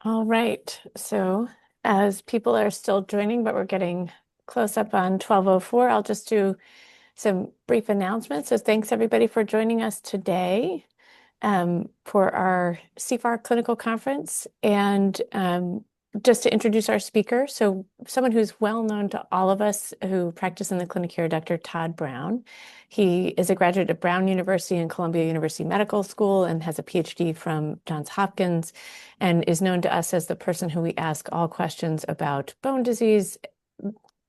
All right. So as people are still joining, but we're getting close up on 12:04, I'll just do some brief announcements. So thanks everybody for joining us today for our CFAR clinical conference. And just to introduce our speaker, so someone who's well known to all of us who practice in the clinic here, Dr. Todd Brown. He is a graduate of Brown University and Columbia University Medical School and has a PhD from Johns Hopkins and is known to us as the person who we ask all questions about bone disease,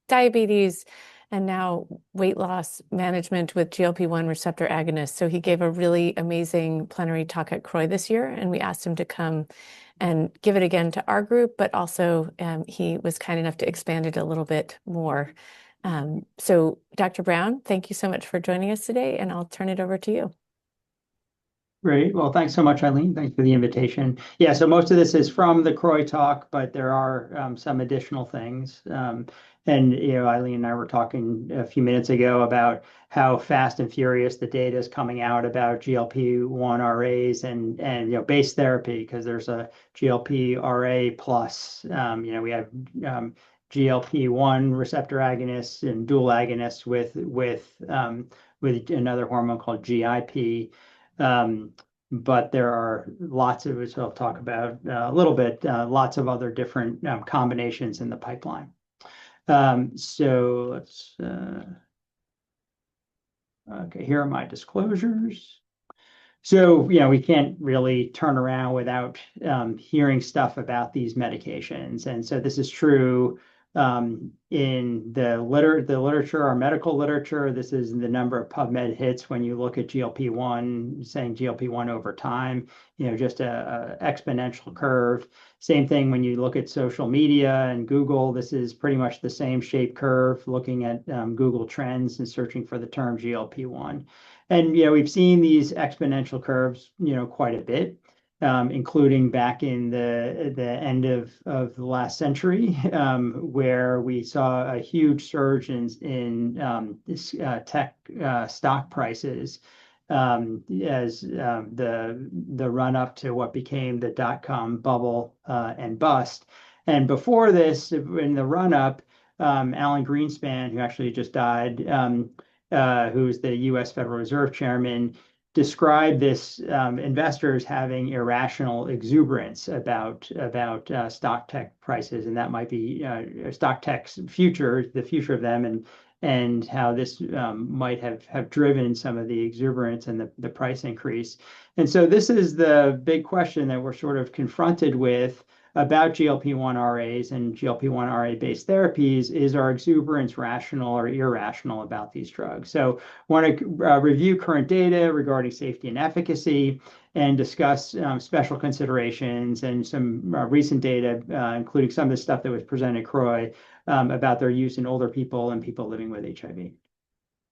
diabetes, and now weight loss management with GLP-1 receptor agonists. So he gave a really amazing plenary talk at CROI this year, and we asked him to come and give it again to our group, but also he was kind enough to expand it a little bit more. So Dr. Brown, thank you so much for joining us today, and I'll turn it over to you. Great. Well, thanks so much, Eileen. Thanks for the invitation. Yeah, so most of this is from the CROI talk, but there are some additional things. Eileen and I were talking a few minutes ago about how fast and furious the data is coming out about GLP-1 RAs and base therapy, because there's a GLP RA plus. We have GLP-1 receptor agonists and dual agonists with another hormone called GIP. But there are lots of, which I'll talk about a little bit, lots of other different combinations in the pipeline. So let's, okay, here are my disclosures. So, we can't really turn around without hearing stuff about these medications. And so this is true in the literature, our medical literature. This is the number of PubMed hits when you look at GLP-1, saying GLP-1 over time, just a exponential curve. Same thing when you look at social media and Google. This is pretty much the same shape curve, looking at Google Trends and searching for the term GLP-1. And we've seen these exponential curves, quite a bit. Including back in the end of the last century, where we saw a huge surge in tech stock prices as the run up to what became the dot-com bubble and bust. And before this, in the run up, Alan Greenspan, who actually just died, who's the U.S. Federal Reserve Chairman, described this investors having irrational exuberance about stock tech prices, and that might be stock tech's future, the future of them, and how this might have driven some of the exuberance and the price increase. And so this is the big question that we're sort of confronted with about GLP-1 RAs and GLP-1 RA-based therapies. Is our exuberance rational or irrational about these drugs? So I want to review current data regarding safety and efficacy and discuss special considerations and some recent data, including some of the stuff that was presented at CROI about their use in older people and people living with HIV.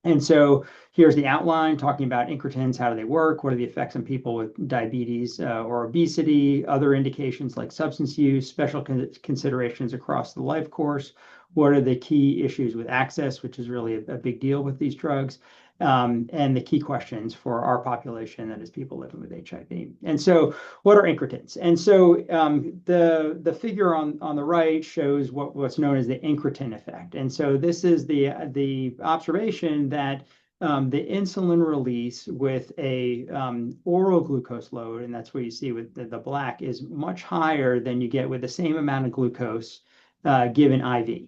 And so here's the outline, talking about incretins. How do they work? What are the effects on people with diabetes or obesity? Other indications like substance use, special considerations across the life course. What are the key issues with access, which is really a big deal with these drugs? And the key questions for our population, that is people living with HIV. And so what are incretins? And so the figure on the right shows what's known as the incretin effect. And so this is the observation that the insulin release with a oral glucose load, and that's what you see with the black, is much higher than you get with the same amount of glucose given IV.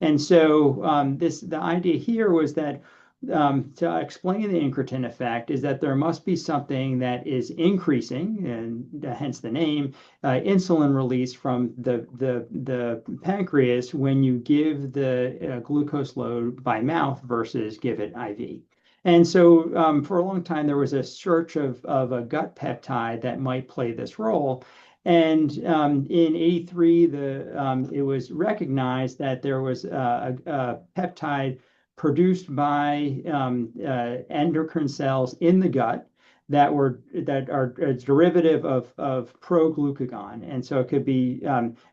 And so the idea here was that to explain the incretin effect is that there must be something that is increasing, and hence the name, insulin release from the pancreas when you give the glucose load by mouth versus give it IV. And so for a long time, there was a search of a gut peptide that might play this role. And in 83, it was recognized that there was a peptide produced by endocrine cells in the gut that are a derivative of proglucagon. And so it could be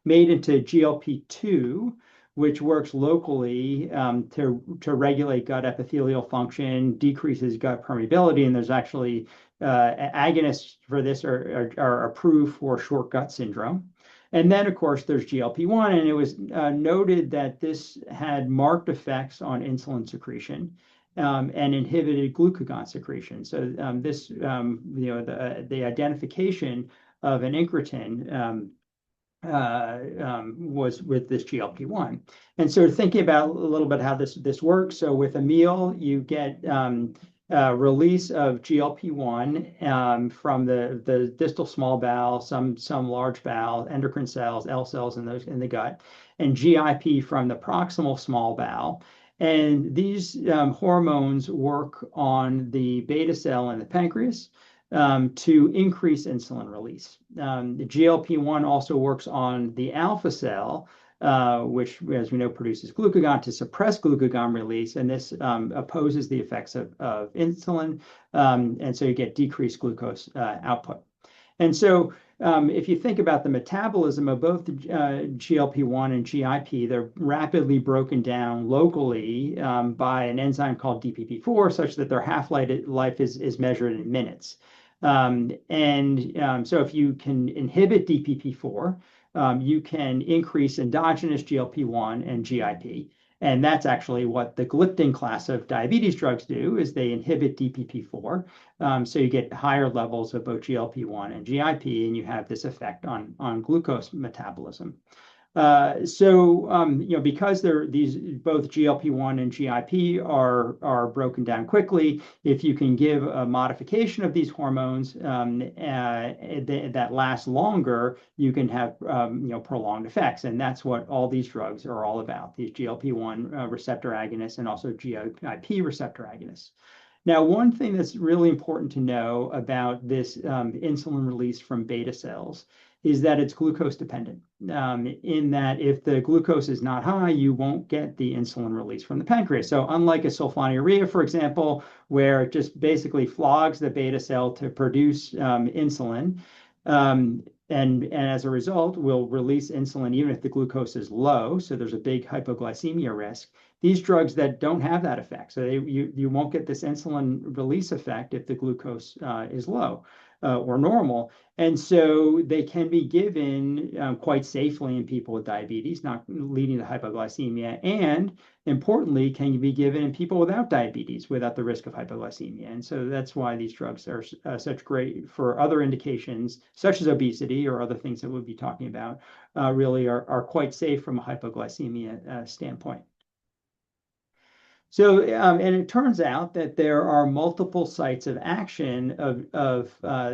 made into GLP-2, which works locally to regulate gut epithelial function, decreases gut permeability, and there's actually agonists for this are approved for short gut syndrome. And then, of course, there's GLP-1, and it was noted that this had marked effects on insulin secretion and inhibited glucagon secretion. So the identification of an incretin was with this GLP-1. And so thinking about a little bit how this works. So with a meal, you get release of GLP-1 from the distal small bowel, some large bowel, endocrine cells, L cells in the gut, and GIP from the proximal small bowel. And these hormones work on the beta cell in the pancreas to increase insulin release. The GLP-1 also works on the alpha cell, which, as we know, produces glucagon to suppress glucagon release, and this opposes the effects of insulin, and so you get decreased glucose output. And so if you think about the metabolism of both the GLP-1 and GIP, they're rapidly broken down locally by an enzyme called DPP-4, such that their half-life is measured in minutes. So if you can inhibit DPP-4, you can increase endogenous GLP-1 and GIP. And that's actually what the gliptin class of diabetes drugs do, is they inhibit DPP-4. So you get higher levels of both GLP-1 and GIP, and you have this effect on glucose metabolism. Because these both GLP-1 and GIP are broken down quickly, if you can give a modification of these hormones that lasts longer, you can have prolonged effects, and that's what all these drugs are all about. These GLP-1 receptor agonists and also GIP receptor agonists. Now, one thing that's really important to know about this insulin release from beta cells is that it's glucose dependent, in that if the glucose is not high, you won't get the insulin release from the pancreas. So unlike a sulfonylurea, for example, where it just basically flogs the beta cell to produce insulin, and as a result, will release insulin even if the glucose is low. So there's a big hypoglycemia risk. These drugs that don't have that effect, so you won't get this insulin release effect if the glucose is low or normal. And so they can be given quite safely in people with diabetes, not leading to hypoglycemia, and importantly, can be given in people without diabetes without the risk of hypoglycemia. And so that's why these drugs are such great for other indications, such as obesity or other things that we'll be talking about, really are quite safe from a hypoglycemia standpoint. So, and it turns out that there are multiple sites of action of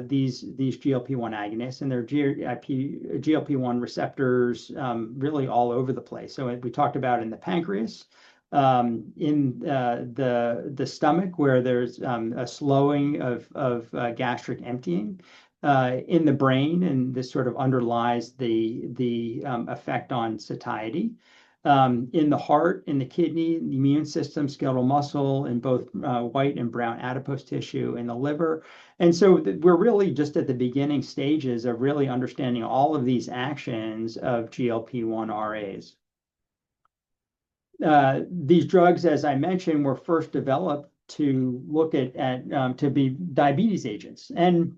these GLP-1 agonists, and there are GLP-1 receptors really all over the place. So we talked about in the pancreas, in the stomach, where there's a slowing of gastric emptying, in the brain, and this sort of underlies the effect on satiety. In the heart, in the kidney, the immune system, skeletal muscle, in both white and brown adipose tissue, in the liver. And so we're really just at the beginning stages of really understanding all of these actions of GLP-1 RAs. These drugs, as I mentioned, were first developed to look to be diabetes agents. And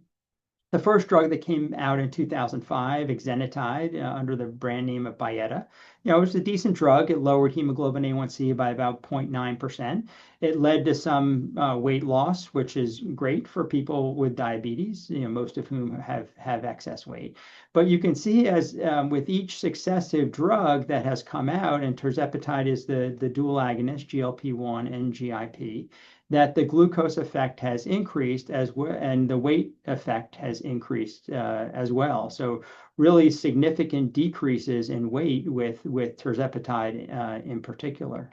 the first drug that came out in 2005, exenatide, under the brand name of Byetta, it was a decent drug. It lowered hemoglobin A1C by about 0.9%. It led to some weight loss, which is great for people with diabetes, most of whom have excess weight. But you can see, as with each successive drug that has come out, and tirzepatide is the dual agonist, GLP-1 and GIP, that the glucose effect has increased as well, and the weight effect has increased as well. So really significant decreases in weight with tirzepatide in particular.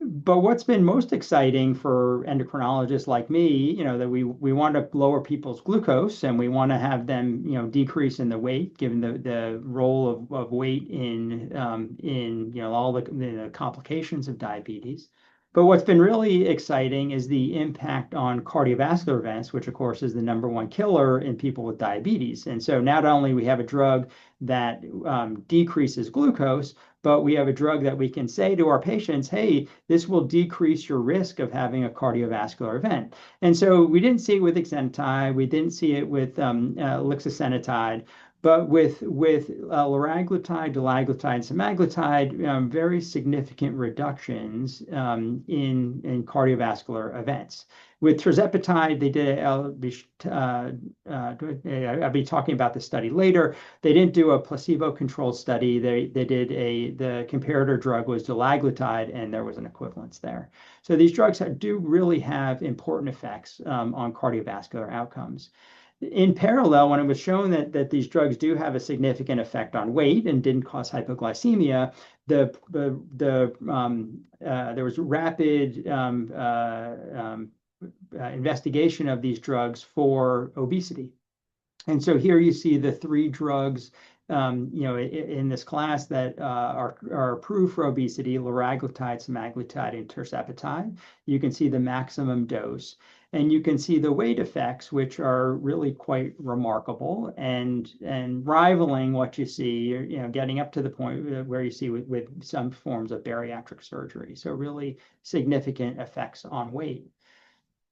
But what's been most exciting for endocrinologists like me, that we want to lower people's glucose, and we want to have them, decrease in the weight, given the role of weight in all the complications of diabetes. But what's been really exciting is the impact on cardiovascular events, which of course is the #1 killer in people with diabetes. And so not only we have a drug that decreases glucose, but we have a drug that we can say to our patients, hey, this will decrease your risk of having a cardiovascular event. And so we didn't see it with exenatide, we didn't see it with lixisenatide, But with liraglutide, dulaglutide, and semaglutide, very significant reductions in cardiovascular events. With tirzepatide, they did. I'll be talking about the study later. They didn't do a placebo-controlled study. They did the comparator drug was dulaglutide, and there was an equivalence there. So these drugs do really have important effects on cardiovascular outcomes. In parallel, when it was shown that these drugs do have a significant effect on weight and didn't cause hypoglycemia, there was rapid investigation of these drugs for obesity. And so here you see the three drugs, in this class that are approved for obesity: liraglutide, semaglutide, and tirzepatide. You can see the maximum dose, and you can see the weight effects, which are really quite remarkable and rivaling what you see, getting up to the point where you see with some forms of bariatric surgery. So really significant effects on weight.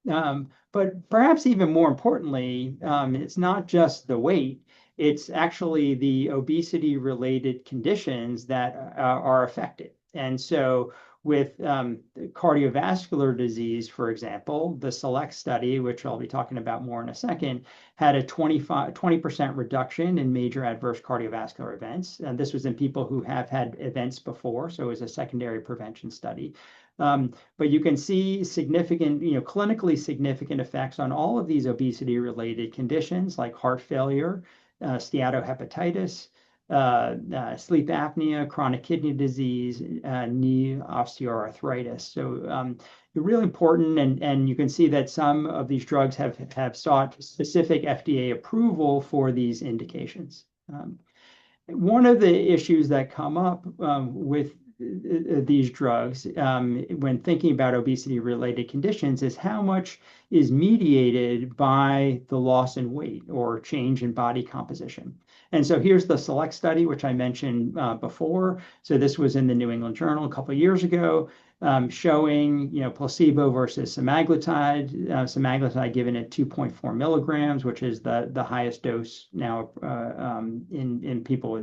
But perhaps even more importantly, it's not just the weight, it's actually the obesity-related conditions that are affected. And so with cardiovascular disease, for example, the SELECT study, which I'll be talking about more in a second, had a 20% reduction in major adverse cardiovascular events. And this was in people who have had events before, so it was a secondary prevention study. But you can see significant, clinically significant effects on all of these obesity-related conditions like heart failure, steatohepatitis, sleep apnea, chronic kidney disease, knee osteoarthritis. So really important, and you can see that some of these drugs have sought specific FDA approval for these indications. One of the issues that come up with these drugs when thinking about obesity-related conditions is how much is mediated by the loss in weight or change in body composition. And so here's the SELECT study, which I mentioned before. So this was in the New England Journal a couple of years ago, showing placebo versus semaglutide. Semaglutide given at 2.4 milligrams, which is the highest dose now in people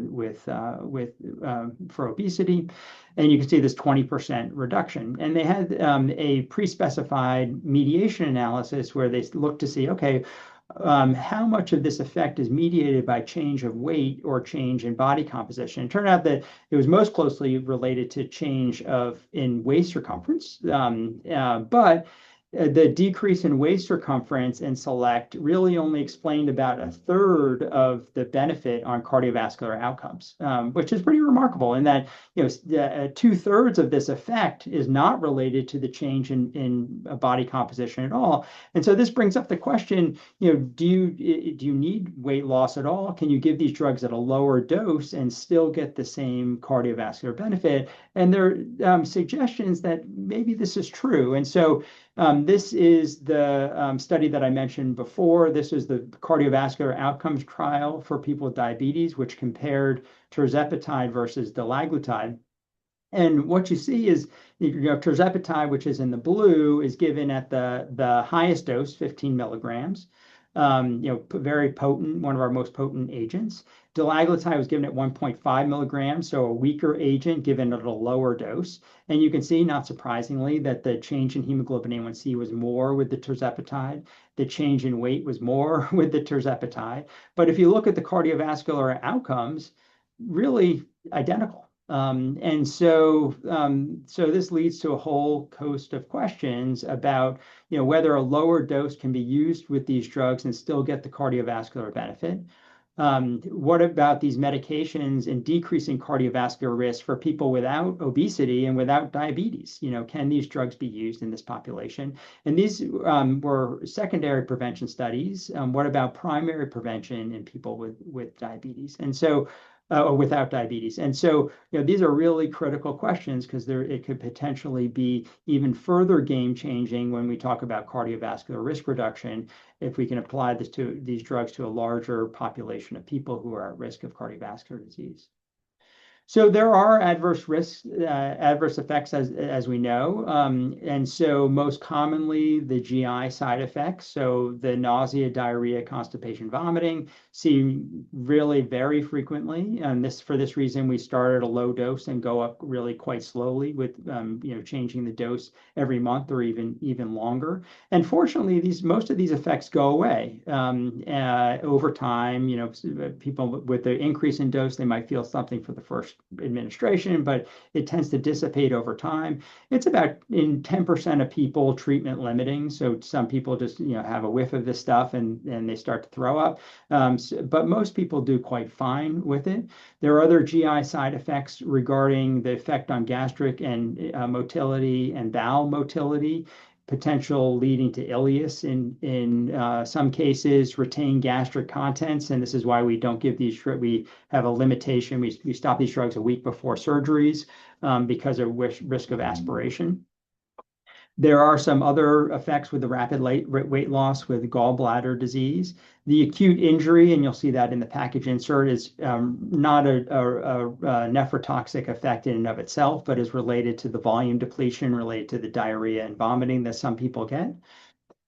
for obesity. And you can see this 20% reduction. And they had a pre-specified mediation analysis where they looked to see, okay, how much of this effect is mediated by change of weight or change in body composition. It turned out that it was most closely related to change in waist circumference, but the decrease in waist circumference in SELECT really only explained about a third of the benefit on cardiovascular outcomes, which is pretty remarkable in that 2/3 of this effect is not related to the change in body composition at all. And so this brings up the question, do you need weight loss at all? Can you give these drugs at a lower dose and still get the same cardiovascular benefit? And there are suggestions that maybe this is true. And so this is the study that I mentioned before. This is the cardiovascular outcomes trial for people with diabetes, which compared tirzepatide versus dulaglutide. And what you see is tirzepatide, which is in the blue, is given at the highest dose, 15 milligrams. Very potent, one of our most potent agents. Dulaglutide was given at 1.5 milligrams, so a weaker agent given at a lower dose. And you can see, not surprisingly, that the change in hemoglobin A1C was more with the tirzepatide. The change in weight was more with the tirzepatide. But if you look at the cardiovascular outcomes, really identical. And so this leads to a whole host of questions about whether a lower dose can be used with these drugs and still get the cardiovascular benefit. What about these medications and decreasing cardiovascular risk for people without obesity and without diabetes? Can these drugs be used in this population? And these were secondary prevention studies. What about primary prevention in people with diabetes? And so or without diabetes. And so, these are really critical questions because it could potentially be even further game changing when we talk about cardiovascular risk reduction if we can apply these drugs to a larger population of people who are at risk of cardiovascular disease. So there are adverse risks, adverse effects as we know, and so most commonly the GI side effects. So the nausea, diarrhea, constipation, vomiting seem really very frequently, and this for this reason we start at a low dose and go up really quite slowly with changing the dose every month or even longer. And fortunately, these most of these effects go away over time. People with the increase in dose, they might feel something for the first administration, but it tends to dissipate over time. It's about in 10% of people treatment limiting. So some people just have a whiff of this stuff and they start to throw up. But most people do quite fine with it. There are other GI side effects regarding the effect on gastric and motility and bowel motility, potential leading to ileus in some cases, retained gastric contents, and this is why we don't give these. We have a limitation. We stop these drugs a week before surgeries because of risk of aspiration. There are some other effects with the rapid weight loss with gallbladder disease. The acute injury, and you'll see that in the package insert, is not a nephrotoxic effect in and of itself, but is related to the volume depletion, related to the diarrhea and vomiting that some people get.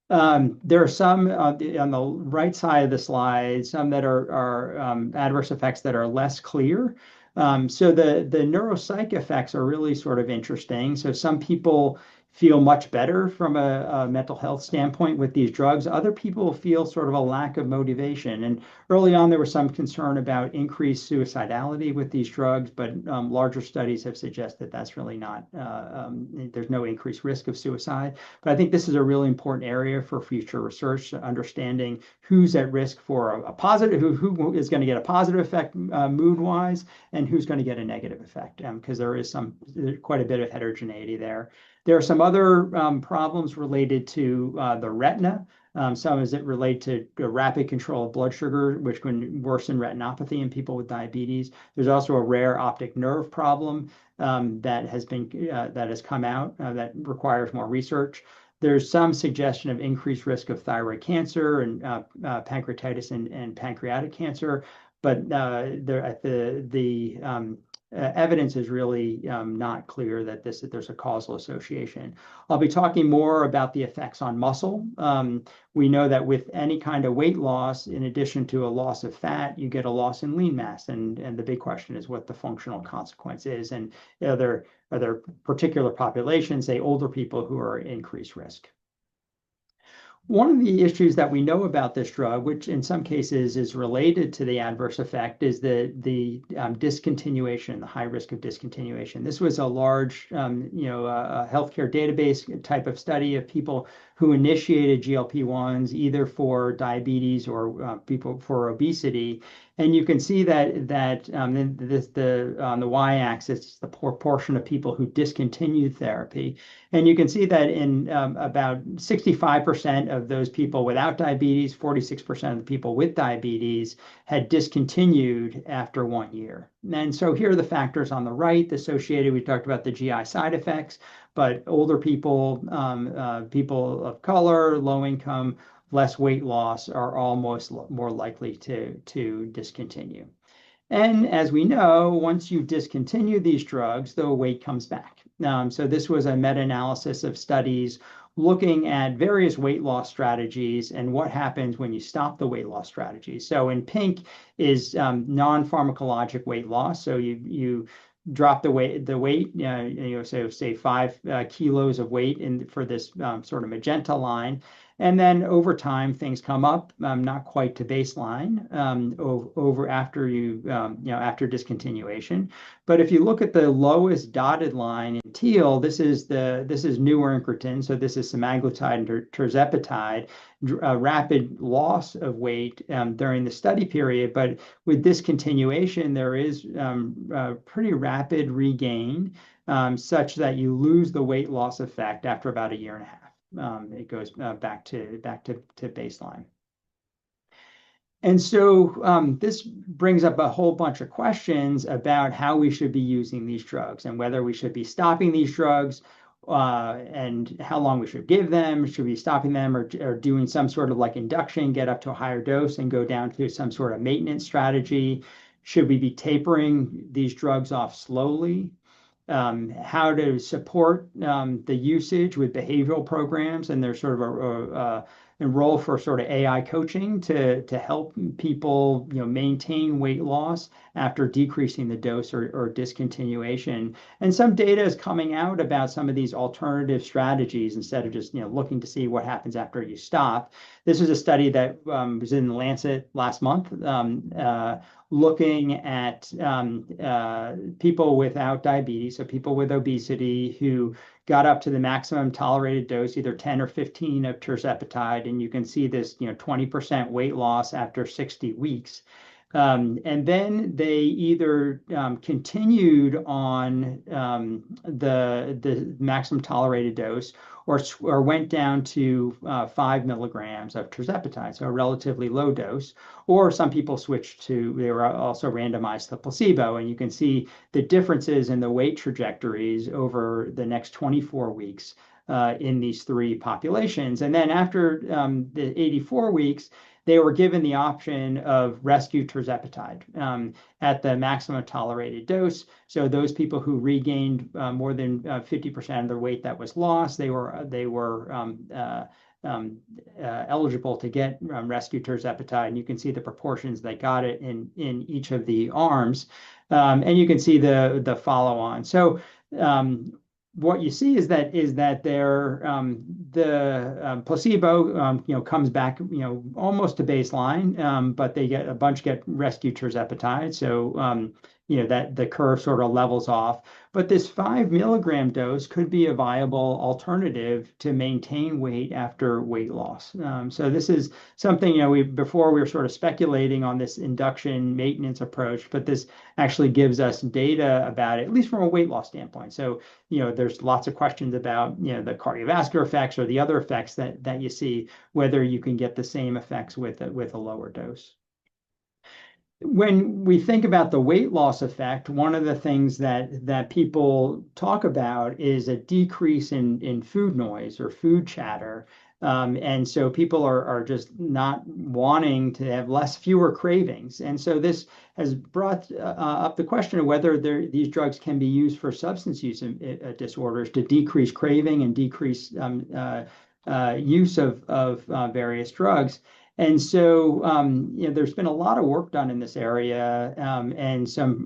There are some on the right side of the slide, some that are adverse effects that are less clear. So the neuropsych effects are really sort of interesting. So some people feel much better from a mental health standpoint with these drugs. Other people feel sort of a lack of motivation. And early on, there was some concern about increased suicidality with these drugs, but larger studies have suggested that's really not, there's no increased risk of suicide. But I think this is a really important area for future research, understanding who's at risk for a positive, who is going to get a positive effect mood-wise, and who's going to get a negative effect, because there is quite a bit of heterogeneity there. There are some other problems related to the retina. Some is it related to rapid control of blood sugar, which can worsen retinopathy in people with diabetes. There's also a rare optic nerve problem that has come out that requires more research. There's some suggestion of increased risk of thyroid cancer and pancreatitis and pancreatic cancer, but the evidence is really not clear that there's a causal association. I'll be talking more about the effects on muscle. We know that with any kind of weight loss, in addition to a loss of fat, you get a loss in lean mass. And the big question is what the functional consequence is. And are there particular populations, say older people, who are at increased risk? One of the issues that we know about this drug, which in some cases is related to the adverse effect, is the discontinuation, the high risk of discontinuation. This was a large, healthcare database type of study of people who initiated GLP-1s either for diabetes or people for obesity. And you can see that on the y-axis, the proportion of people who discontinued therapy. And you can see that in about 65% of those people without diabetes, 46% of the people with diabetes had discontinued after 1 year. And so here are the factors on the right associated. We talked about the GI side effects, but older people, people of color, low income, less weight loss are almost more likely to discontinue. And as we know, once you discontinue these drugs, the weight comes back. So this was a meta-analysis of studies looking at various weight loss strategies and what happens when you stop the weight loss strategy. So in pink is non-pharmacologic weight loss. So you drop the weight, so say 5 kilos of weight for this sort of magenta line. And then over time, things come up, not quite to baseline over after after discontinuation. But if you look at the lowest dotted line in teal, this is newer incretin, so this is semaglutide and tirzepatide, rapid loss of weight during the study period. But with discontinuation, there is pretty rapid regain, such that you lose the weight loss effect after about a year and a half. It goes back to baseline. And so this brings up a whole bunch of questions about how we should be using these drugs and whether we should be stopping these drugs and how long we should give them. Should we be stopping them or doing some sort of like induction, get up to a higher dose and go down to some sort of maintenance strategy? should we be tapering these drugs off slowly? How to support the usage with behavioral programs, and there's sort of a enroll for sort of AI coaching to help people maintain weight loss after decreasing the dose or discontinuation. And some data is coming out about some of these alternative strategies instead of just looking to see what happens after you stop. This is a study that was in Lancet last month. Looking at people without diabetes, so people with obesity who got up to the maximum tolerated dose, either 10 or 15 of tirzepatide, and you can see this 20% weight loss after 60 weeks. And then they either continued on the maximum tolerated dose or went down to 5 milligrams of tirzepatide, so a relatively low dose. Or some people switched to, they were also randomized to placebo. And you can see the differences in the weight trajectories over the next 24 weeks in these three populations. And then after the 84 weeks, they were given the option of rescue tirzepatide at the maximum tolerated dose. So those people who regained more than 50% of their weight that was lost, they were eligible to get rescue tirzepatide. And you can see the proportions that got it in each of the arms, and you can see the follow on. So what you see is that the placebo comes back almost to baseline, but they get a bunch get rescue tirzepatide, so that the curve sort of levels off. But this 5 milligram dose could be a viable alternative to maintain weight after weight loss. So this is something before we were sort of speculating on this induction maintenance approach, but this actually gives us data about it, at least from a weight loss standpoint. So there's lots of questions about the cardiovascular effects or the other effects that you see, whether you can get the same effects with a lower dose. When we think about the weight loss effect, one of the things that people talk about is a decrease in food noise or food chatter. And so people are just not wanting to have fewer cravings. And so this has brought up the question of whether these drugs can be used for substance use disorders to decrease craving and decrease use of various drugs. And so, there's been a lot of work done in this area, and some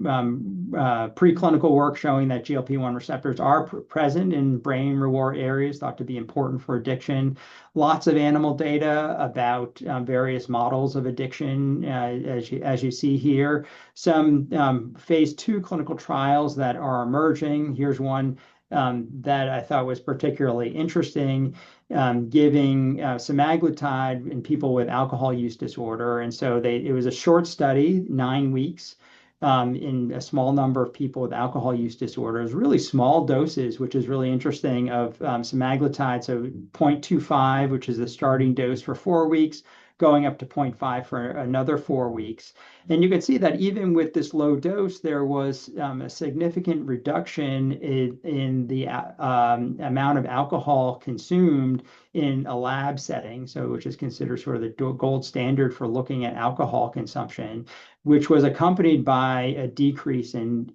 preclinical work showing that GLP-1 receptors are present in brain reward areas thought to be important for addiction. Lots of animal data about various models of addiction, as you see here. Some phase 2 clinical trials that are emerging. Here's one that I thought was particularly interesting, giving semaglutide in people with alcohol use disorder. And so it was a short study, 9 weeks, in a small number of people with alcohol use disorders, really small doses, which is really interesting, of semaglutide, so 0.25, which is the starting dose for 4 weeks, going up to 0.5 for another 4 weeks. And you can see that even with this low dose, there was a significant reduction in the amount of alcohol consumed in a lab setting, so which is considered sort of the gold standard for looking at alcohol consumption, which was accompanied by a decrease in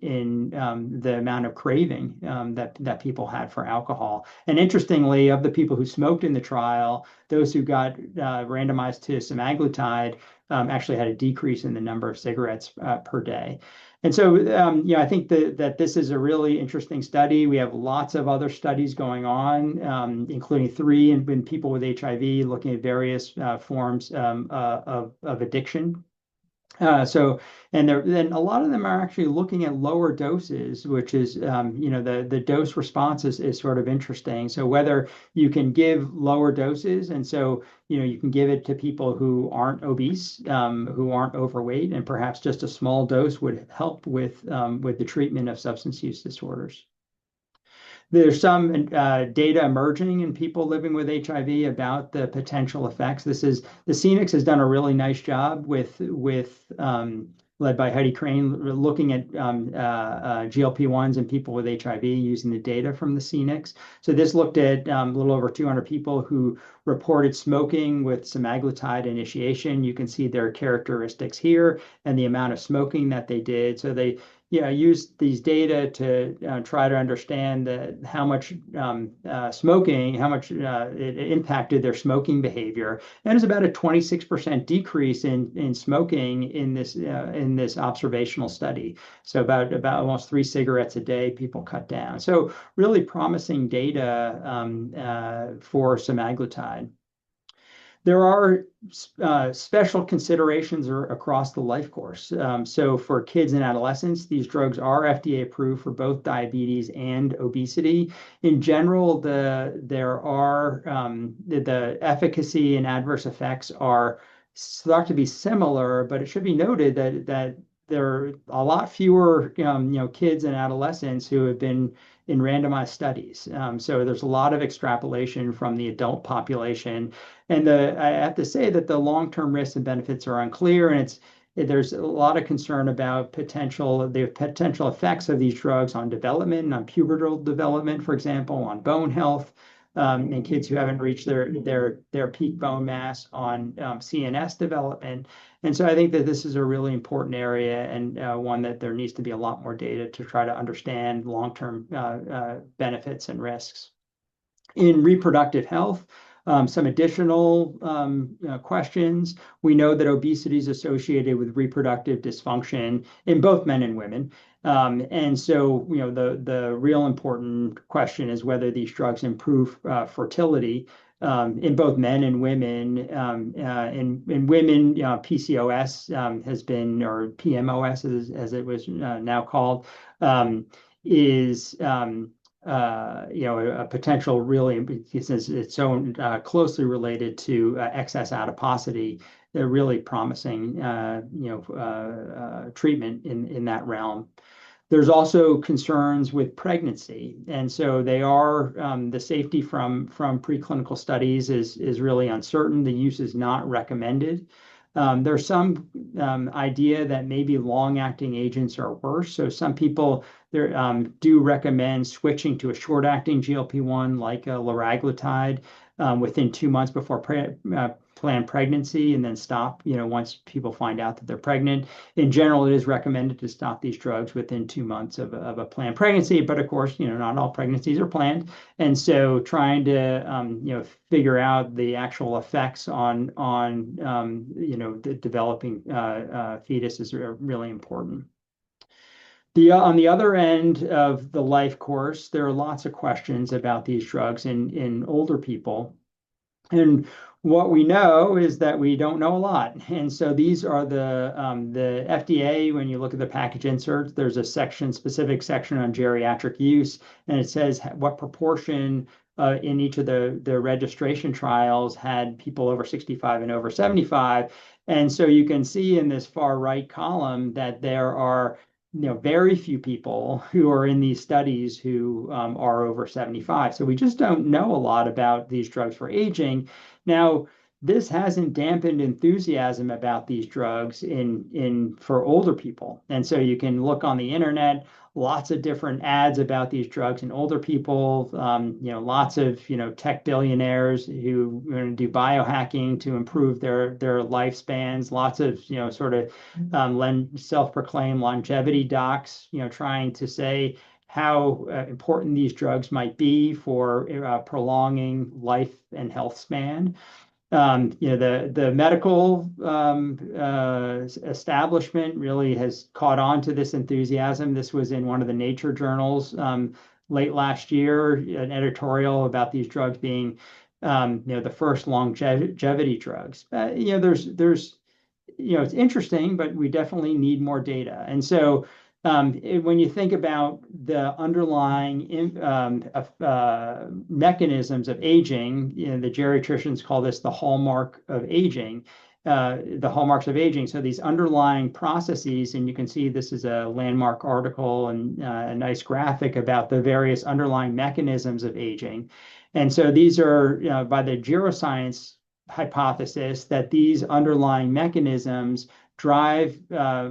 the amount of craving that people had for alcohol. And interestingly, of the people who smoked in the trial, those who got randomized to semaglutide actually had a decrease in the number of cigarettes per day. And so, I think that this is a really interesting study. We have lots of other studies going on, including 3 in people with HIV, looking at various forms of addiction. Then a lot of them are actually looking at lower doses, which is, the dose response is sort of interesting. So whether you can give lower doses, and so, you can give it to people who aren't obese, who aren't overweight, and perhaps just a small dose would help with the treatment of substance use disorders. There's some data emerging in people living with HIV about the potential effects. The Scenics has done a really nice job with led by Heidi Crane, looking at GLP-1s in people with HIV using the data from the CNICs. So this looked at a little over 200 people who reported smoking with semaglutide initiation. You can see their characteristics here and the amount of smoking that they did. So they used these data to try to understand how much smoking, how much it impacted their smoking behavior. And it's about a 26% decrease in smoking in this observational study. So about almost 3 cigarettes a day people cut down. So really promising data for semaglutide. There are special considerations across the life course. So for kids and adolescents, these drugs are FDA approved for both diabetes and obesity. In general, the efficacy and adverse effects are thought to be similar, but it should be noted that there are a lot fewer kids and adolescents who have been in randomized studies. So there's a lot of extrapolation from the adult population. And I have to say that the long-term risks and benefits are unclear, and there's a lot of concern about the potential effects of these drugs on development, on pubertal development, for example, on bone health, in kids who haven't reached their peak bone mass, on CNS development. And so I think that this is a really important area, and one that there needs to be a lot more data to try to understand long-term benefits and risks. In reproductive health, some additional questions. We know that obesity is associated with reproductive dysfunction in both men and women. And so, the real important question is whether these drugs improve fertility in both men and women. In women, PCOS has been, or PMOS as it was now called, is a potential really, since it's so closely related to excess adiposity, a really promising treatment in that realm. There's also concerns with pregnancy, and so the safety from preclinical studies is really uncertain. The use is not recommended. There's some idea that maybe long-acting agents are worse. So some people do recommend switching to a short-acting GLP-1 like a liraglutide within 2 months before planned pregnancy, and then stop, once people find out that they're pregnant. In general, it is recommended to stop these drugs within 2 months of a planned pregnancy, but of course, not all pregnancies are planned. And so trying to, figure out the actual effects on the developing fetus is really important. On the other end of the life course, there are lots of questions about these drugs in older people. And what we know is that we don't know a lot. And so these are the FDA, when you look at the package inserts, there's a specific section on geriatric use, and it says what proportion in each of the registration trials had people over 65 and over 75. And so you can see in this far right column that there are very few people who are in these studies who are over 75. So we just don't know a lot about these drugs for aging. Now, this hasn't dampened enthusiasm about these drugs for older people. And so you can look on the internet, lots of different ads about these drugs in older people, lots of tech billionaires who are going to do biohacking to improve their lifespans, lots of sort of self-proclaimed longevity docs trying to say how important these drugs might be for prolonging life and health span. The medical establishment really has caught on to this enthusiasm. This was in one of the Nature journals late last year, an editorial about these drugs being the first longevity drugs. It's interesting, but we definitely need more data. And so when you think about the underlying mechanisms of aging, the geriatricians call this the hallmark of aging, the hallmarks of aging. So these underlying processes, and you can see this is a landmark article and a nice graphic about the various underlying mechanisms of aging. And so these are by the geroscience hypothesis that these underlying mechanisms drive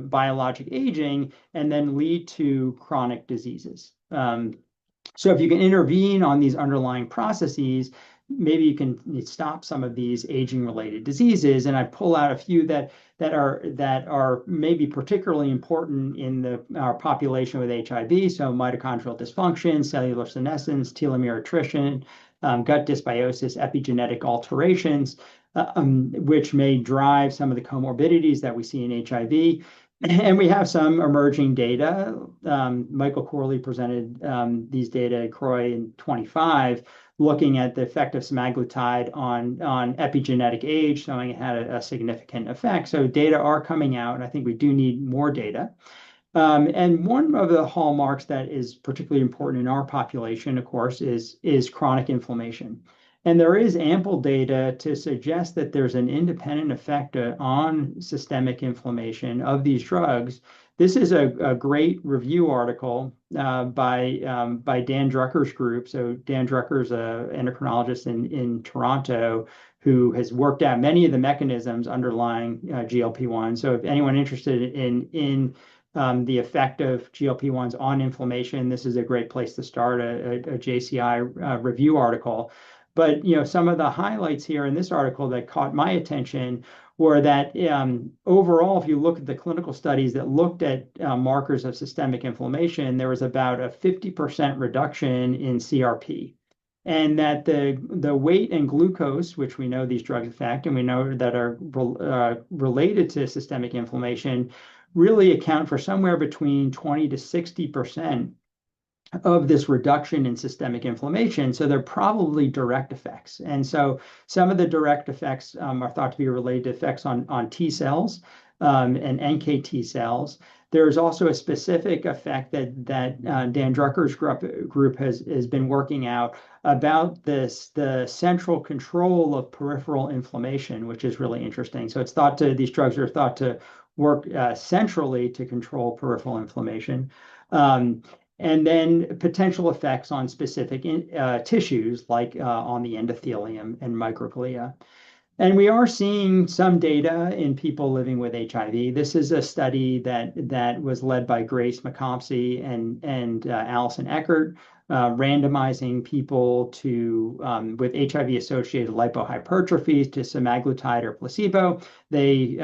biologic aging, and then lead to chronic diseases. So if you can intervene on these underlying processes, maybe you can stop some of these aging-related diseases. And I pull out a few that are maybe particularly important in our population with HIV. So mitochondrial dysfunction, cellular senescence, telomere attrition, gut dysbiosis, epigenetic alterations, which may drive some of the comorbidities that we see in HIV. And we have some emerging data. Michael Corley presented these data at CROI in 25, looking at the effect of semaglutide on epigenetic age, showing it had a significant effect. So data are coming out, and I think we do need more data. And one of the hallmarks that is particularly important in our population, of course, is chronic inflammation. And there is ample data to suggest that there's an independent effect on systemic inflammation of these drugs. This is a great review article by Dan Drucker's group. So Dan Drucker is an endocrinologist in Toronto who has worked out many of the mechanisms underlying GLP-1. So if anyone interested in the effect of GLP-1s on inflammation, this is a great place to start a JCI review article. But some of the highlights here in this article that caught my attention were that overall, if you look at the clinical studies that looked at markers of systemic inflammation, there was about a 50% reduction in CRP. And that the weight and glucose, which we know these drugs affect, and we know that are related to systemic inflammation, really account for somewhere between 20 to 60% of this reduction in systemic inflammation. So they're probably direct effects. And so some of the direct effects are thought to be related to effects on T cells and NKT cells. There's also a specific effect that Dan Drucker's group has been working out about the central control of peripheral inflammation, which is really interesting. So these drugs are thought to work centrally to control peripheral inflammation. And then potential effects on specific tissues like on the endothelium and microglia. And we are seeing some data in people living with HIV. This is a study that was led by Grace McCompsey and Allison Eckert, randomizing people with HIV-associated lipohypertrophy to semaglutide or placebo. They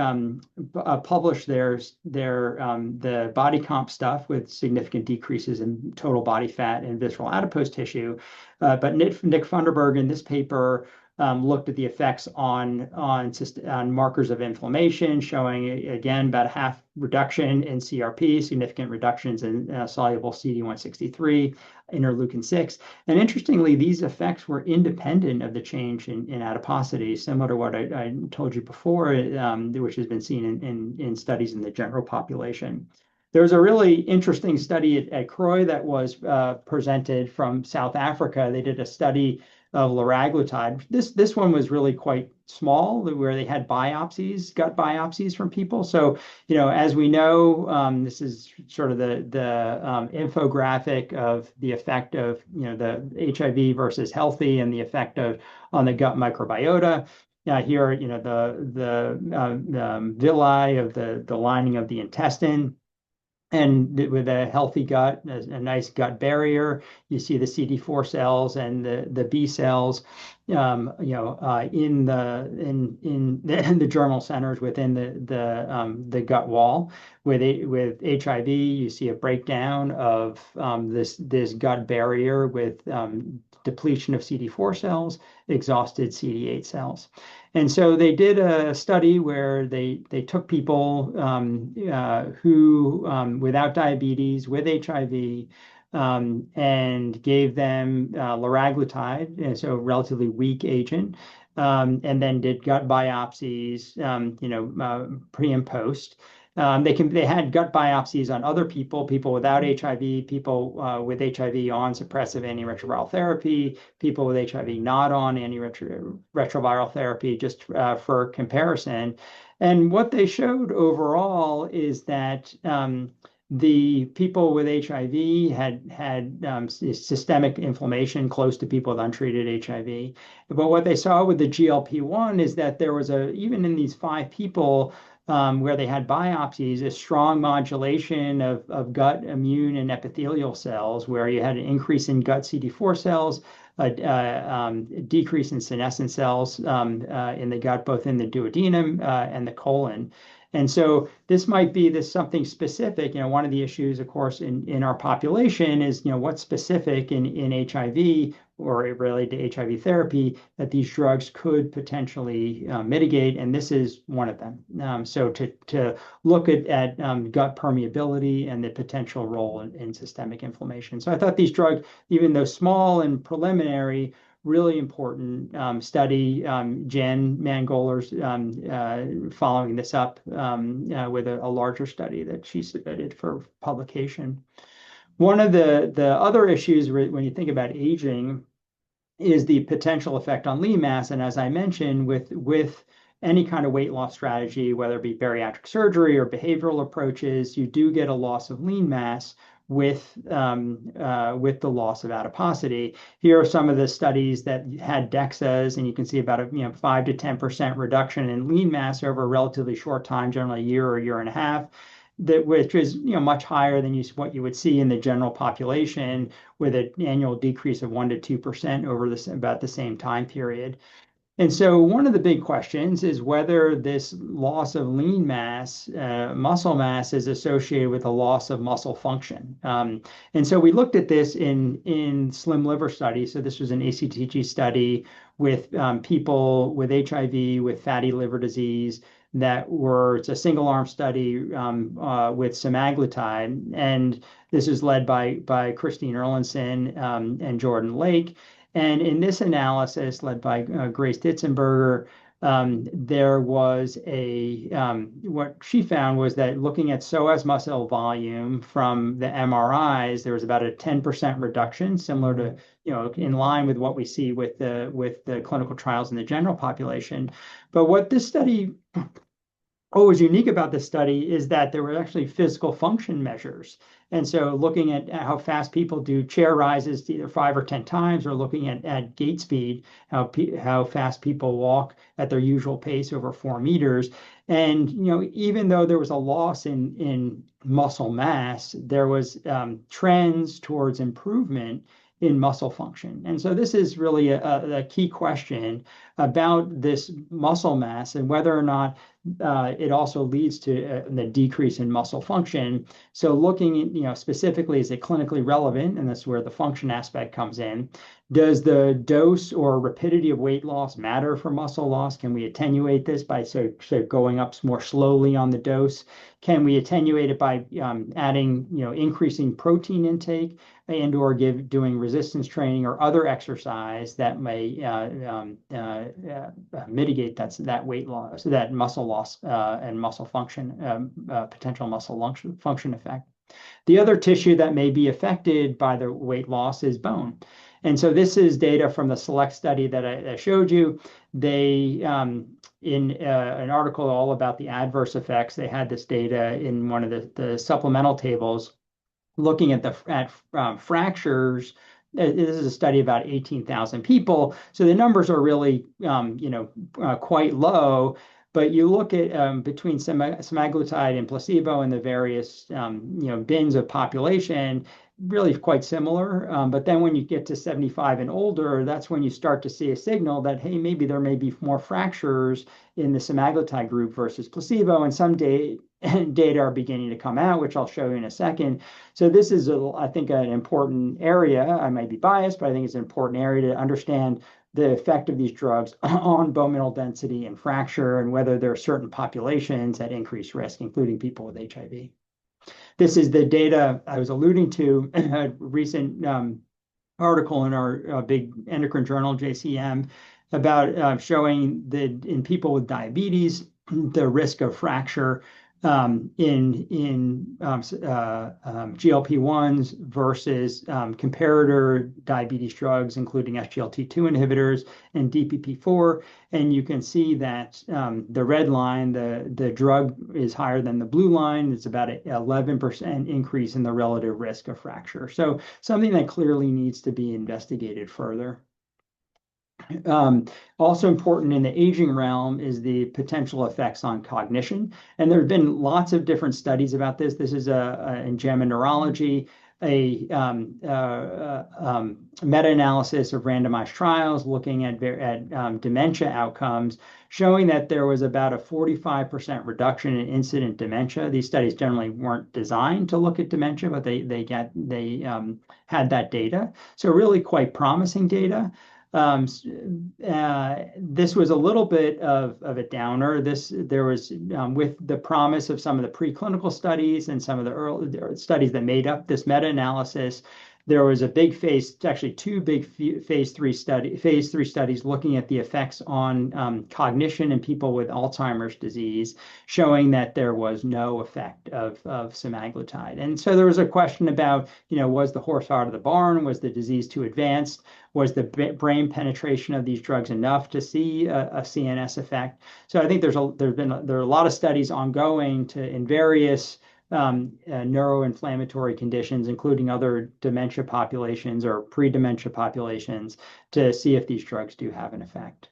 published the body comp stuff with significant decreases in total body fat and visceral adipose tissue. But Nick Funderburg in this paper looked at the effects on markers of inflammation, showing again about a half reduction in CRP, significant reductions in soluble CD163, interleukin 6. And interestingly, these effects were independent of the change in adiposity, similar to what I told you before, which has been seen in studies in the general population. There was a really interesting study at CROI that was presented from South Africa. They did a study of liraglutide. This one was really quite small, where they had gut biopsies from people. So, as we know, this is sort of the infographic of the effect of the HIV versus healthy and the effect on the gut microbiota. Here, the villi of the lining of the intestine. And with a healthy gut, a nice gut barrier, you see the CD4 cells and the B cells, in the germinal centers within the gut wall. With HIV, you see a breakdown of this gut barrier with depletion of CD4 cells, exhausted CD8 cells. And so they did a study where they took people who without diabetes, with HIV, and gave them liraglutide, and so a relatively weak agent, and then did gut biopsies, pre and post. They had gut biopsies on other people without HIV, people with HIV on suppressive antiretroviral therapy, people with HIV not on antiretroviral therapy, just for comparison. And what they showed overall is that the people with HIV had systemic inflammation close to people with untreated HIV. But what they saw with the GLP-1 is that there was even in these 5 people, where they had biopsies, a strong modulation of gut immune and epithelial cells, where you had an increase in gut CD4 cells, a decrease in senescent cells in the gut, both in the duodenum and the colon. And so this might be this something specific. One of the issues, of course, in our population is, what's specific in HIV or related to HIV therapy that these drugs could potentially mitigate, and this is one of them. So to look at gut permeability and the potential role in systemic inflammation. So I thought these drugs, even though small and preliminary, really important study. Jen Mangoler's following this up with a larger study that she submitted for publication. One of the other issues when you think about aging is the potential effect on lean mass. And as I mentioned, with any kind of weight loss strategy, whether it be bariatric surgery or behavioral approaches, you do get a loss of lean mass with the loss of adiposity. Here are some of the studies that had DEXAs, and you can see about a 5 to 10% reduction in lean mass over a relatively short time, generally a year or a year and a half. Which is much higher than what you would see in the general population, with an annual decrease of 1 to 2% over about the same time period. And so one of the big questions is whether this loss of lean mass, muscle mass, is associated with a loss of muscle function. And so we looked at this in slim liver studies. So this was an ACTG study with people with HIV, with fatty liver disease, it's a single arm study with semaglutide. And this is led by Christine Erlandson and Jordan Lake. And in this analysis, led by Grace Ditzenberger, there was what she found was that looking at psoas muscle volume from the MRIs, there was about a 10% reduction, similar to, in line with what we see with the clinical trials in the general population. But what was unique about this study is that there were actually physical function measures. And so looking at how fast people do chair rises to either 5 or 10 times, or looking at gait speed, how fast people walk at their usual pace over 4 meters. And even though there was a loss in muscle mass, there was trends towards improvement in muscle function. And so this is really a key question about this muscle mass and whether or not it also leads to the decrease in muscle function. So looking at, specifically, is it clinically relevant? And that's where the function aspect comes in. Does the dose or rapidity of weight loss matter for muscle loss? Can we attenuate this by going up more slowly on the dose? Can we attenuate it by adding, increasing protein intake and/or doing resistance training or other exercise that may mitigate that weight loss, that muscle loss and muscle function, potential muscle function effect? The other tissue that may be affected by the weight loss is bone. And so this is data from the SELECT study that I showed you. They, in an article all about the adverse effects, they had this data in one of the supplemental tables looking at fractures. This is a study of about 18,000 people. So the numbers are really, quite low. But you look at between semaglutide and placebo and the various, bins of population, really quite similar. But then when you get to 75 and older, that's when you start to see a signal that, hey, maybe there may be more fractures in the semaglutide group versus placebo. And some data are beginning to come out, which I'll show you in a second. So this is, I think, an important area. I might be biased, but I think it's an important area to understand the effect of these drugs on bone mineral density and fracture, and whether there are certain populations at increased risk, including people with HIV. This is the data I was alluding to, a recent article in our big endocrine journal, JCM, about showing that in people with diabetes, the risk of fracture in GLP-1s versus comparator diabetes drugs, including SGLT2 inhibitors and DPP-4. And you can see that the red line, the drug is higher than the blue line. It's about an 11% increase in the relative risk of fracture. So something that clearly needs to be investigated further. Um, Also important in the aging realm is the potential effects on cognition. And there have been lots of different studies about this. This is in JAMA Neurology, a meta-analysis of randomized trials looking at dementia outcomes, showing that there was about a 45% reduction in incident dementia. These studies generally weren't designed to look at dementia, but they had that data. So really quite promising data. Um, this was a little bit of a downer. There was with the promise of some of the preclinical studies and some of the early studies that made up this meta-analysis. There was a big actually two big phase three studies looking at the effects on cognition in people with Alzheimer's disease, showing that there was no effect of semaglutide. And so there was a question about, was the horse out of the barn? Was the disease too advanced? Was the brain penetration of these drugs enough to see a CNS effect? So I think there are a lot of studies ongoing in various neuroinflammatory conditions, including other dementia populations or pre-dementia populations, to see if these drugs do have an effect.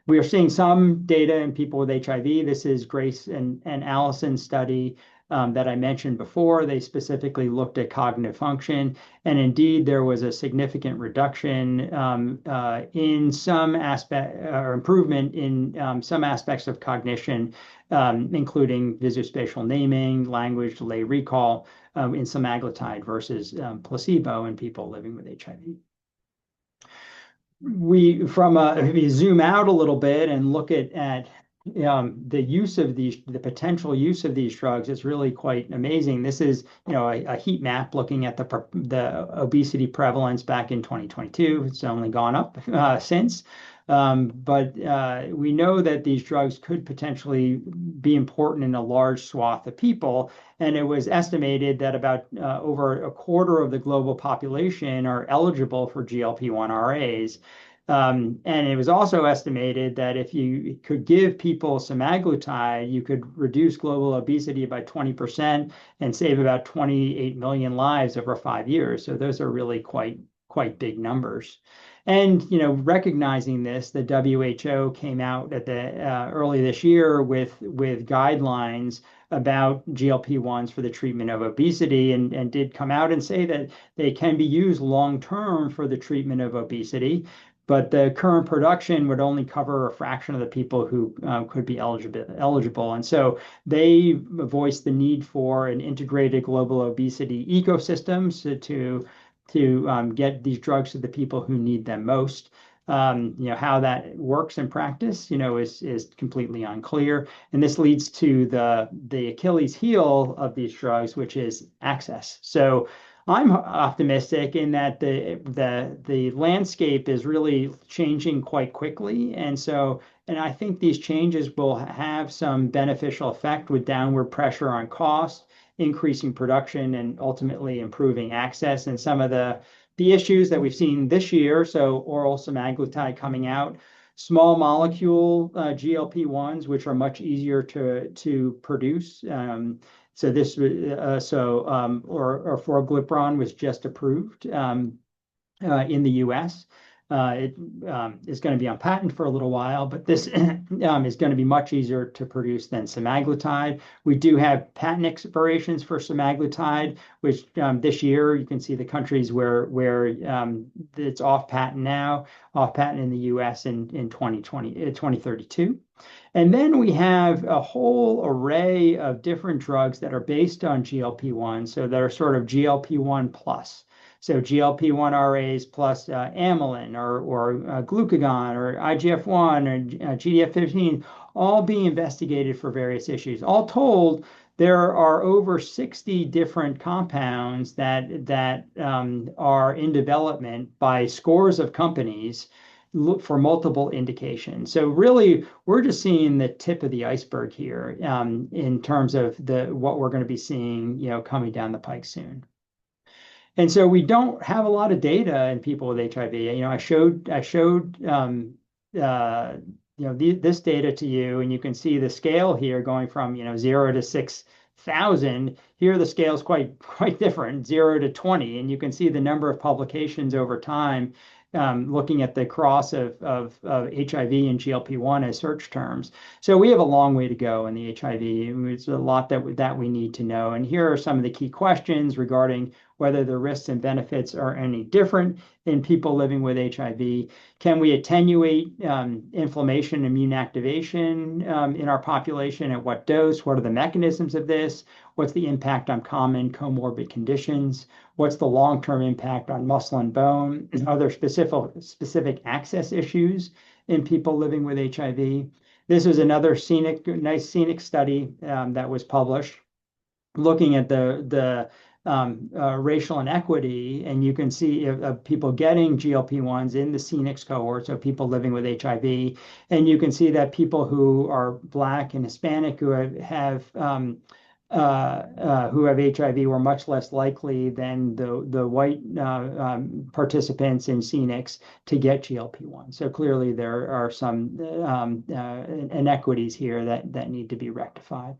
We are seeing some data in people with HIV. This is Grace and Allison's study that I mentioned before. They specifically looked at cognitive function, and indeed there was a significant reduction in some aspect or improvement in some aspects of cognition, including visuospatial naming, language, delay recall in semaglutide versus placebo in people living with HIV. If you zoom out a little bit and look at the potential use of these drugs, is really quite amazing. This is, a heat map looking at the obesity prevalence back in 2022. It's only gone up since. But we know that these drugs could potentially be important in a large swath of people. And it was estimated that about over a quarter of the global population are eligible for GLP-1 RAs. And it was also estimated that if you could give people semaglutide, you could reduce global obesity by 20% and save about 28 million lives over 5 years. So those are really quite big numbers. And recognizing this, the WHO came out at the early this year with guidelines about GLP-1s for the treatment of obesity, and did come out and say that they can be used long term for the treatment of obesity. But the current production would only cover a fraction of the people who could be eligible. And so they voiced the need for an integrated global obesity ecosystem to get these drugs to the people who need them most. How that works in practice, is completely unclear. And this leads to the Achilles heel of these drugs, which is access. So I'm optimistic in that the landscape is really changing quite quickly. And I think these changes will have some beneficial effect with downward pressure on cost, increasing production, and ultimately improving access. And some of the issues that we've seen this year, so oral semaglutide coming out, small molecule GLP-1s, which are much easier to produce. So this or Forglipron was just approved in the U.S. It is going to be on patent for a little while, but this is going to be much easier to produce than semaglutide. We do have patent expirations for semaglutide, which this year you can see the countries where it's off patent now, off patent in the U.S. in 2032. And then we have a whole array of different drugs that are based on GLP-1, so that are sort of GLP-1 plus. So GLP-1 RAs plus amylin or glucagon or IGF-1 or GDF-15, all being investigated for various issues. All told, there are over 60 different compounds that are in development by scores of companies for multiple indications. So really, we're just seeing the tip of the iceberg here in terms of what we're going to be seeing, coming down the pike soon. And so we don't have a lot of data in people with HIV. I showed this data to you, and you can see the scale here going from 0 to 6 1,000. Here the scale is quite different, 0 to 20, and you can see the number of publications over time, looking at the cross of HIV and GLP-1 as search terms. So we have a long way to go in the HIV. It's a lot that we need to know. And here are some of the key questions regarding whether the risks and benefits are any different in people living with HIV. Can we attenuate inflammation, immune activation in our population? At what dose? What are the mechanisms of this? What's the impact on common comorbid conditions? What's the long-term impact on muscle and bone? Are there specific access issues in people living with HIV? This is another nice scenic study that was published looking at the racial inequity, and you can see people getting GLP-1s in the scenics cohort, so people living with HIV, and you can see that people who are Black and Hispanic who have HIV were much less likely than the white participants in scenics to get GLP-1. So clearly there are some inequities here that need to be rectified.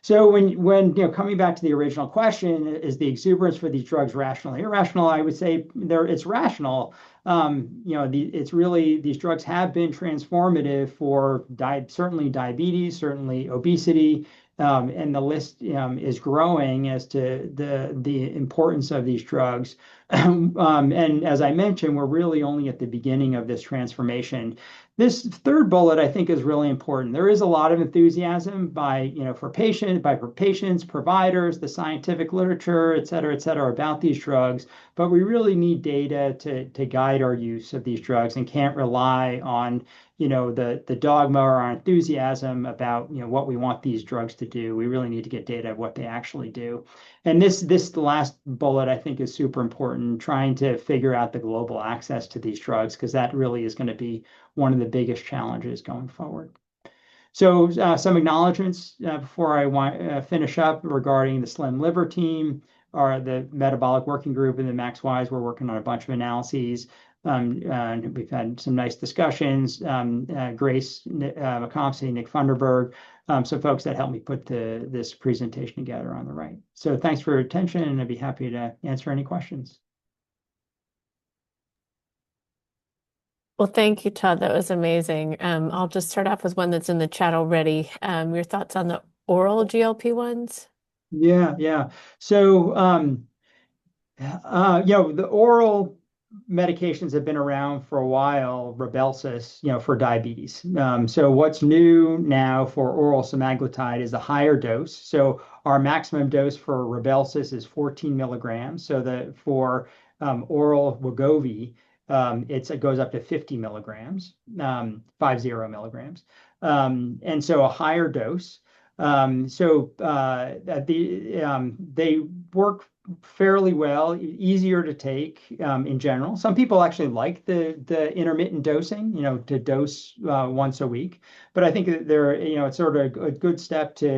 So when coming back to the original question, is the exuberance for these drugs rational or irrational? I would say it's rational. It's really, these drugs have been transformative for certainly diabetes, certainly obesity, and the list is growing as to the importance of these drugs. And as I mentioned, we're really only at the beginning of this transformation. This third bullet, I think, is really important. There is a lot of enthusiasm for patients, providers, the scientific literature, et cetera, about these drugs. But we really need data to guide our use of these drugs, and can't rely on the dogma or our enthusiasm about what we want these drugs to do. We really need to get data of what they actually do. And this last bullet, I think, is super important, trying to figure out the global access to these drugs, because that really is going to be one of the biggest challenges going forward. So some acknowledgments before I finish up regarding the Slim Liver team, or the Metabolic Working Group and the Max Wise. We're working on a bunch of analyses. And we've had some nice discussions. Grace McComsey, Nick Funderburg, some folks that helped me put this presentation together on the right. So thanks for your attention, and I'd be happy to answer any questions. Well, thank you, Todd. That was amazing. I'll just start off with one that's in the chat already. Your thoughts on the oral GLP-1s? Yeah. So, the oral medications have been around for a while, Rybelsus, for diabetes. So what's new now for oral semaglutide is a higher dose. So our maximum dose for Rybelsus is 14 milligrams. So for oral Wegovy, it goes up to 50 milligrams, 50 milligrams. And so a higher dose. They work fairly well, easier to take in general. Some people actually like the intermittent dosing, to dose once a week. But I think that it's sort of a good step to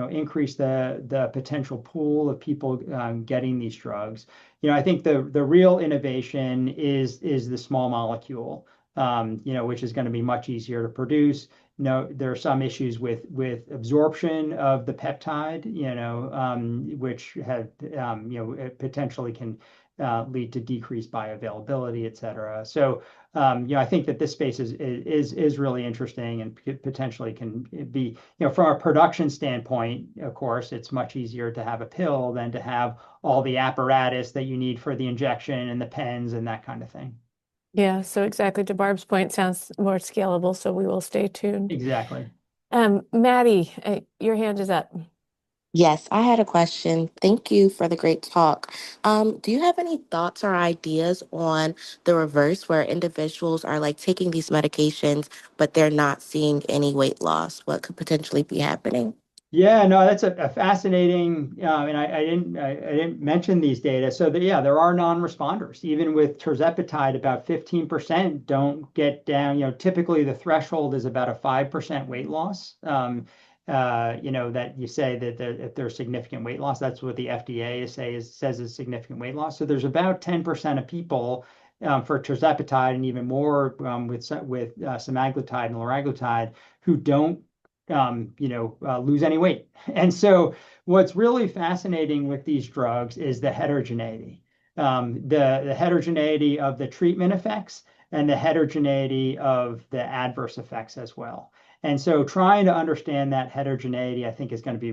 increase the potential pool of people getting these drugs. I think the real innovation is the small molecule, which is going to be much easier to produce. There are some issues with absorption of the peptide, which potentially can lead to decreased bioavailability, et cetera. So, I think that this space is really interesting, and potentially can be, from a production standpoint, of course, it's much easier to have a pill than to have all the apparatus that you need for the injection and the pens and that kind of thing. Yeah, so exactly to Barb's point, sounds more scalable, so we will stay tuned. Exactly. Maddie, your hand is up. Yes, I had a question. Thank you for the great talk. Do you have any thoughts or ideas on the reverse, where individuals are like taking these medications, but they're not seeing any weight loss? What could potentially be happening? Yeah, no, that's a fascinating, and I didn't mention these data. So there are non-responders. Even with tirzepatide, about 15% don't get down. Typically the threshold is about a 5% weight loss. That you say that if there's significant weight loss, that's what the FDA says is significant weight loss. So there's about 10% of people for tirzepatide, and even more with semaglutide and liraglutide, who don't lose any weight. And so what's really fascinating with these drugs is the heterogeneity, the heterogeneity of the treatment effects and the heterogeneity of the adverse effects as well. And so trying to understand that heterogeneity, I think, is going to be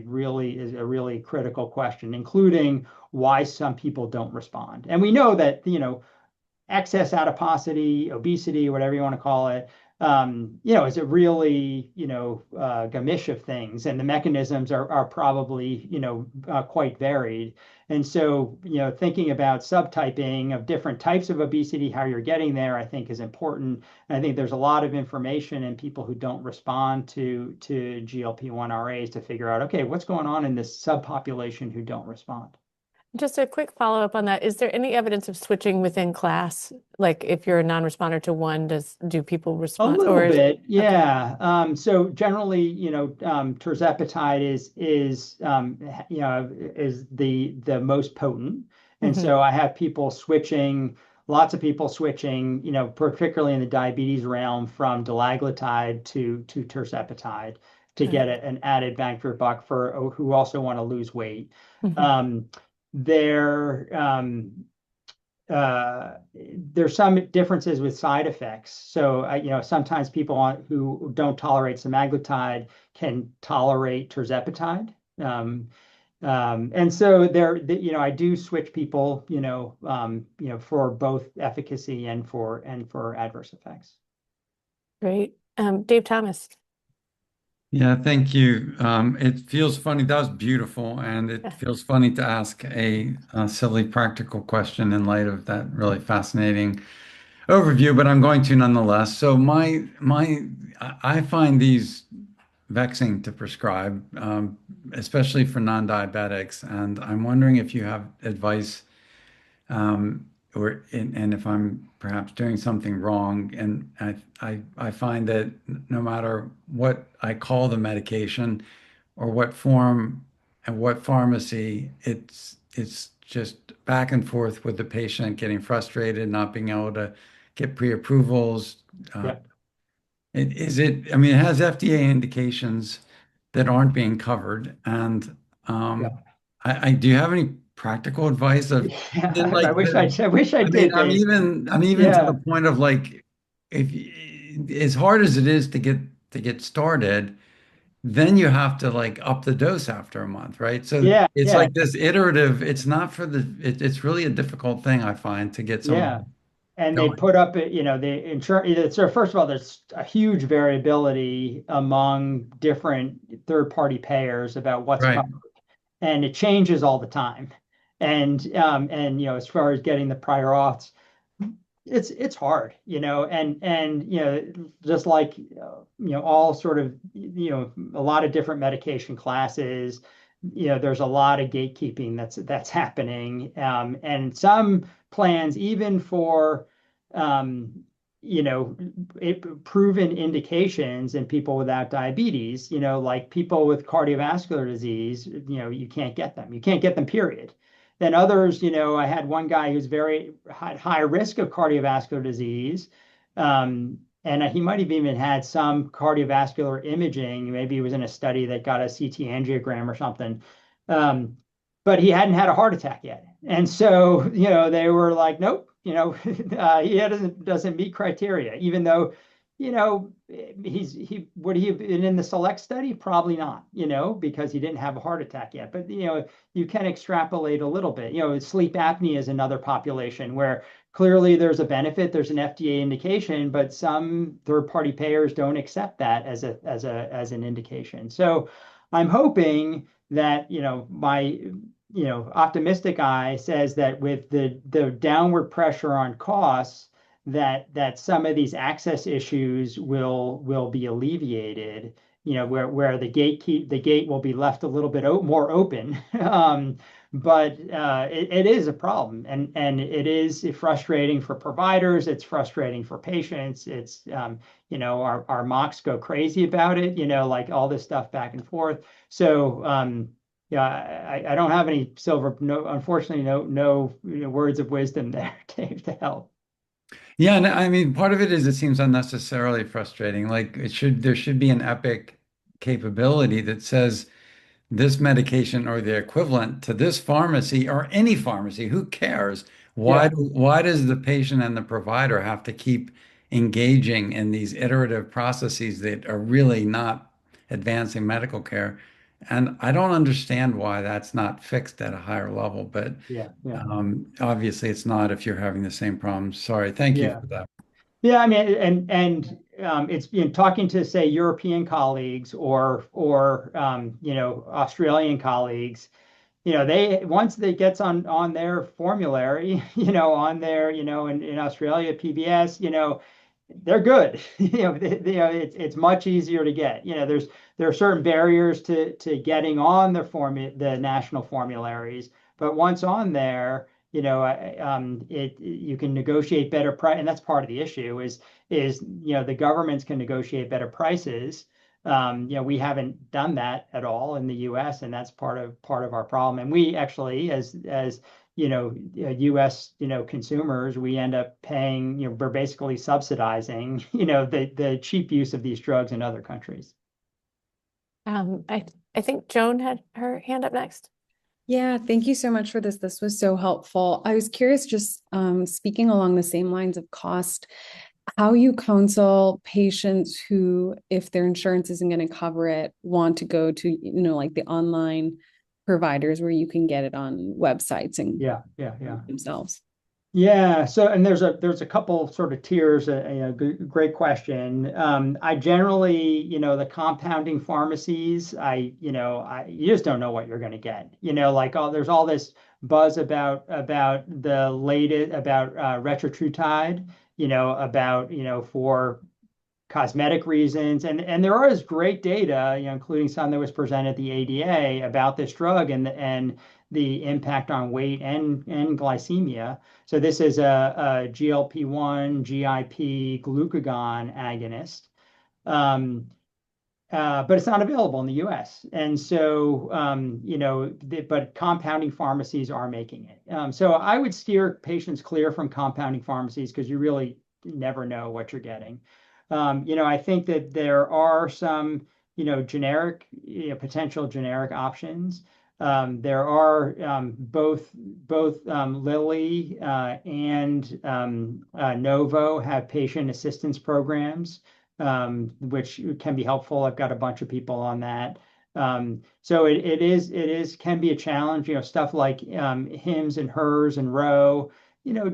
is a really critical question, including why some people don't respond. And we know that, excess adiposity, obesity, whatever you want to call it, is a really, gamish of things, and the mechanisms are probably, quite varied. And so, thinking about subtyping of different types of obesity, how you're getting there, I think is important. And I think there's a lot of information in people who don't respond to GLP-1 RAs to figure out, okay, what's going on in this subpopulation who don't respond. Just a quick follow-up on that. Is there any evidence of switching within class? Like if you're a non-responder to one, do people A respond little or is bit, okay. yeah. So generally, tirzepatide is the most potent, and Hmm. so I have people switching, lots of people switching, particularly in the diabetes realm, from dulaglutide to tirzepatide to Okay. get an added bang for buck for who also want to lose weight. Hmm. Um, there. There's some differences with side effects. So, sometimes people who don't tolerate semaglutide can tolerate tirzepatide. And so I do switch people, for both efficacy and for adverse effects. Great. Dave Thomas. Yeah, thank you. It feels funny. That was beautiful, and it Yeah. feels funny to ask a silly practical question in light of that really fascinating overview, but I'm going to nonetheless. So I find these vexing to prescribe, especially for non-diabetics, and I'm wondering if you have advice and if I'm perhaps doing something wrong. And I find that no matter what I call the medication or what form and what pharmacy, it's just back and forth with the patient getting frustrated, not being able to get pre-approvals. Uh, Yep. I mean, it has FDA indications that aren't being covered. And Yep. I do you have any practical advice of in Yeah, like the I wish I I mean, did, Dave. I'm even to the Yeah. point of like, if as hard as it is to get started, then you have to like up the dose after a month, right? So Yeah. it's Yeah. like this iterative. It's not for it's really a difficult thing I find to get Yeah. someone And they going. put up, the insurance. So first of all, there's a huge variability among different third-party payers about what's Right. covered, and it changes all the time. And as far as getting the prior auths, it's hard, and just like all sort of a lot of different medication classes, there's a lot of gatekeeping that's happening, and some plans even for um, proven indications in people without diabetes, like people with cardiovascular disease, you can't get them, period. Then others, I had one guy who's very high risk of cardiovascular disease. And he might have even had some cardiovascular imaging. Maybe he was in a study that got a CT angiogram or something. Um, but he hadn't had a heart attack yet. And so, they were like, nope, he doesn't meet criteria, even though, he would he have been in the select study? Probably not, because he didn't have a heart attack yet. But, you can extrapolate a little bit. Sleep apnea is another population where clearly there's a benefit, there's an FDA indication, but some third-party payers don't accept that as an indication. So I'm hoping that, my optimistic eye says that with the downward pressure on costs, that some of these access issues will be alleviated, where the gate will be left a little bit more open. But it is a problem, and it is frustrating for providers. It's frustrating for patients. It's our mocks go crazy about it. Like all this stuff back and forth. So yeah, I don't have any no, unfortunately, no words of wisdom there, Dave, to help. Yeah, and I mean, part of it is it seems unnecessarily frustrating. Like there should be an epic capability that says this medication or the equivalent to this pharmacy or any pharmacy, who cares? Yeah. Why does the patient and the provider have to keep engaging in these iterative processes that are really not advancing medical care? And I don't understand why that's not fixed at a higher level, but Yeah. Yeah. obviously it's not if you're having the same problems. Sorry. Thank you Yeah. for that. Yeah, I mean, it's talking to, say, European colleagues or Australian colleagues. They, once they gets on their formulary, on their, in Australia PBS, they're good. It's much easier to get. There are certain barriers to getting on the national formularies, but once on there, you can negotiate better price, and that's part of the issue is the governments can negotiate better prices. We haven't done that at all in the U.S., and that's part of our problem. And we actually, as U.S. consumers, we end up paying. We're basically subsidizing the cheap use of these drugs in other countries. I think Joan had her hand up next. Yeah, thank you so much for this. This was so helpful. I was curious, just speaking along the same lines of cost, how you counsel patients who, if their insurance isn't going to cover it, want to go to, like the online providers where you can get it on websites and Yeah, yeah, yeah. themselves. Yeah, so and there's a couple sort of tiers. Great question. I generally, the compounding pharmacies, you just don't know what you're going to get. Like there's all this buzz about the latest about Retrotrutide, about for cosmetic reasons, and there is great data, including some that was presented at the ADA about this drug and the impact on weight and glycemia. So this is a GLP-1 GIP glucagon agonist. Um, but it's not available in the U.S. And so, but compounding pharmacies are making it. So I would steer patients clear from compounding pharmacies because you really never know what you're getting. I think that there are some, potential generic options. There are both Lilly and Novo have patient assistance programs, which can be helpful. I've got a bunch of people on that. So it is can be a challenge. Stuff like Hims and Hers and Row,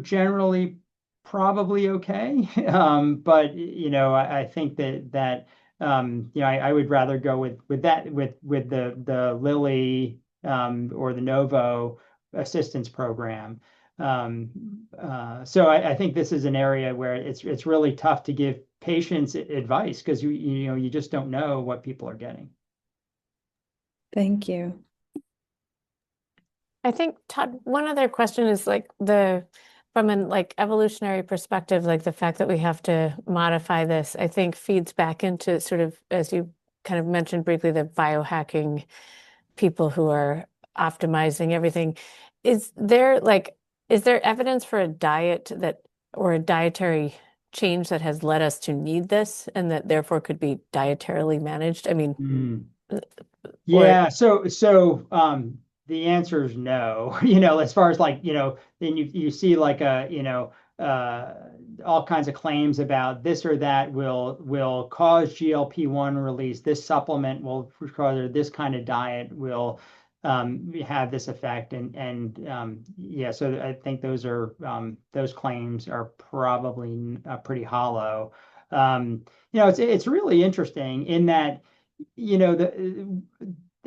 generally probably okay. But I think I would rather go with that with the Lilly or the Novo assistance program. So I think this is an area where it's really tough to give patients advice because you just don't know what people are getting. Thank you. I think, Todd, one other question is like from an evolutionary perspective, like the fact that we have to modify this, I think feeds back into sort of, as you kind of mentioned briefly, the biohacking people who are optimizing everything. Is there evidence for a diet or a dietary change that has led us to need this and that therefore could be dietarily managed? I mean, Mm. or Yeah, so the answer is no. As far as then you see uh all kinds of claims about this or that will cause GLP-1 release. This supplement will cause, or this kind of diet will have this effect. And yeah, so I think those claims are probably pretty hollow. It's really interesting in that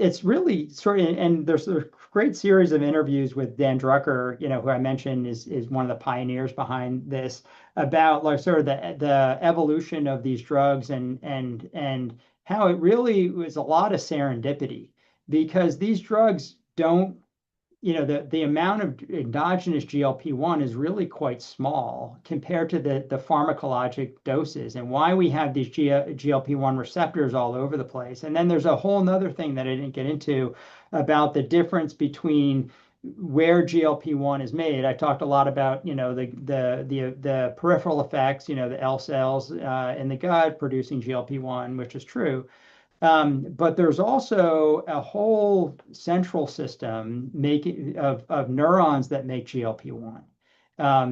it's really sort of, and there's a great series of interviews with Dan Drucker, who I mentioned is one of the pioneers behind this, about like sort of the evolution of these drugs and how it really was a lot of serendipity because these drugs don't the amount of endogenous GLP-1 is really quite small compared to the pharmacologic doses and why we have these GLP-1 receptors all over the place. And then there's a whole nother thing that I didn't get into about the difference between where GLP-1 is made. I talked a lot about, the peripheral effects, the L cells in the gut producing GLP-1, which is true. But there's also a whole central system of neurons that make GLP-1.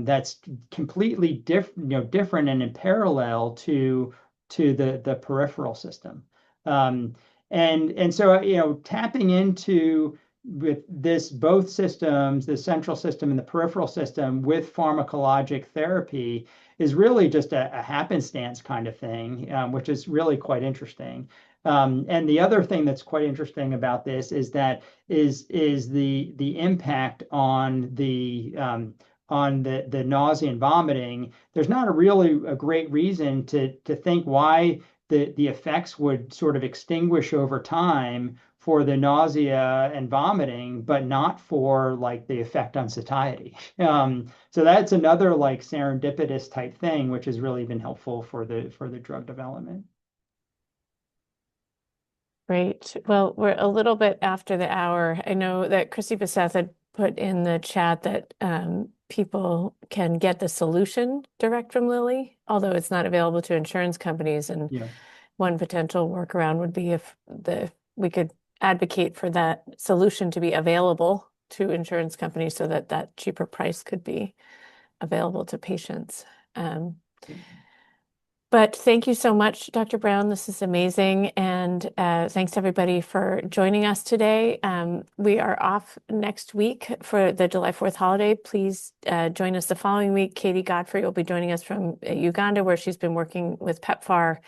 That's completely different and in parallel to the peripheral system. And so tapping into with this both systems, the central system and the peripheral system with pharmacologic therapy is really just a happenstance kind of thing, which is really quite interesting. And the other thing that's quite interesting about this is that is the impact on the nausea and vomiting. There's not a great reason to think why the effects would sort of extinguish over time for the nausea and vomiting, but not for like the effect on satiety. So that's another like serendipitous type thing, which has really been helpful for the drug development. Great. Well, we're a little bit after the hour. I know that Christy Beseth had put in the chat that people can get the solution direct from Lilly, although it's not available to insurance companies. And Yeah. one potential workaround would be if we could advocate for that solution to be available to insurance companies so that that cheaper price could be available to patients. But thank you so much, Dr. Brown. This is amazing. And thanks everybody for joining us today. We are off next week for the July 4th holiday. Please join us the following week. Katie Godfrey will be joining us from Uganda, where she's been working with PEPFAR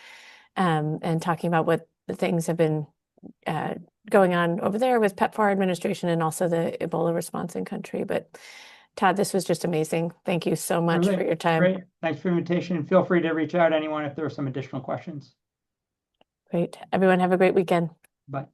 and talking about what the things have been going on over there with PEPFAR administration and also the Ebola response in country. But Todd, this was just amazing. Thank you so much for your time. Great. Thanks for the invitation. Feel free to reach out anyone if there are some additional questions. Great. Everyone have a great weekend. Bye.